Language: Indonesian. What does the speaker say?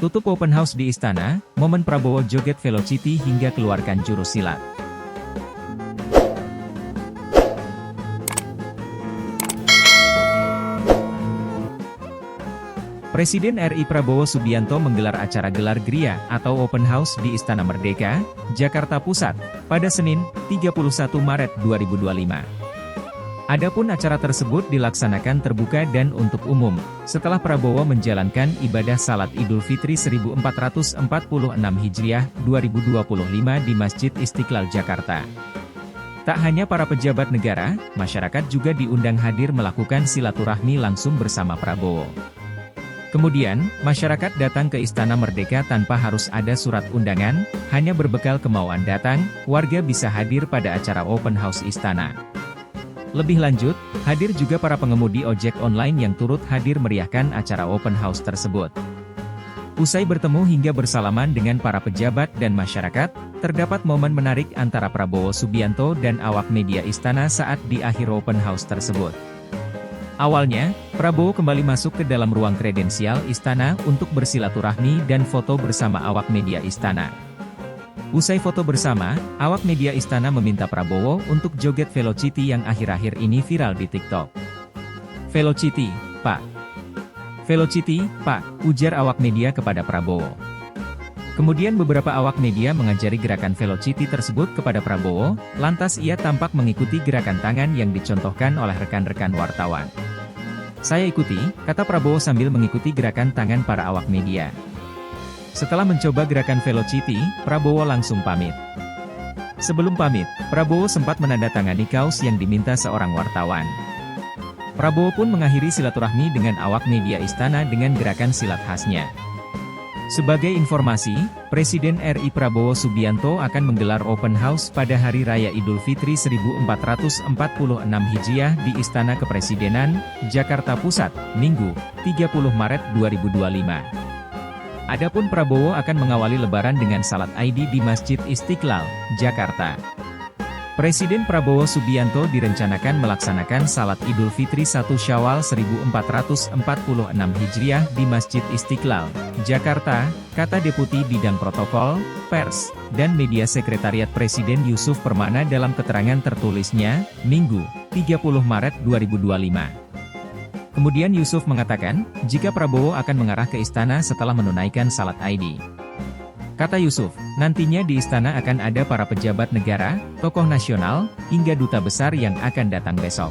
Tutup open house di istana, momen Prabowo joget Velocity hingga keluarkan jurus silat. Presiden RI Prabowo Subianto menggelar acara gelar Gria atau Open House di Istana Merdeka, Jakarta Pusat, pada Senin, 31 Maret 2025. Adapun acara tersebut dilaksanakan terbuka dan untuk umum, setelah Prabowo menjalankan ibadah Salat Idul Fitri 1446 Hijriah 2025 di Masjid Istiqlal Jakarta. Tak hanya para pejabat negara, masyarakat juga diundang hadir melakukan silaturahmi langsung bersama Prabowo. Kemudian, masyarakat datang ke Istana Merdeka tanpa harus ada surat undangan, hanya berbekal kemauan datang, warga bisa hadir pada acara Open House Istana. Lebih lanjut, hadir juga para pengemudi ojek online yang turut hadir meriahkan acara open house tersebut. Usai bertemu hingga bersalaman dengan para pejabat dan masyarakat, terdapat momen menarik antara Prabowo Subianto dan awak media istana saat di akhir open house tersebut. Awalnya, Prabowo kembali masuk ke dalam ruang kredensial istana untuk bersilaturahmi dan foto bersama awak media istana. Usai foto bersama, awak media istana meminta Prabowo untuk joget Velocity yang akhir-akhir ini viral di TikTok. "Velocity, Pak. Velocity, Pak," ujar awak media kepada Prabowo. Kemudian beberapa awak media mengajari gerakan Velocity tersebut kepada Prabowo, lantas ia tampak mengikuti gerakan tangan yang dicontohkan oleh rekan-rekan wartawan. "Saya ikuti," kata Prabowo sambil mengikuti gerakan tangan para awak media. Setelah mencoba gerakan Velocity, Prabowo langsung pamit. Sebelum pamit, Prabowo sempat menandatangani kaos yang diminta seorang wartawan. Prabowo pun mengakhiri silaturahmi dengan awak media istana dengan gerakan silat khasnya. Sebagai informasi, Presiden RI Prabowo Subianto akan menggelar open house pada Hari Raya Idul Fitri 1446 Hijriah di Istana Kepresidenan, Jakarta Pusat, Minggu, 30 Maret 2025. Adapun Prabowo akan mengawali Lebaran dengan Salat ID di Masjid Istiqlal, Jakarta. Presiden Prabowo Subianto direncanakan melaksanakan Salat Idul Fitri 1 Syawal 1446 Hijriah di Masjid Istiqlal, Jakarta, kata Deputi Bidang Protokol, Pers, dan Media Sekretariat Presiden Yusuf Permana dalam keterangan tertulisnya, Minggu, 30 Maret 2025. Kemudian Yusuf mengatakan, jika Prabowo akan mengarah ke istana setelah menunaikan Salat ID. Kata Yusuf, nantinya di istana akan ada para pejabat negara, tokoh nasional, hingga duta besar yang akan datang besok.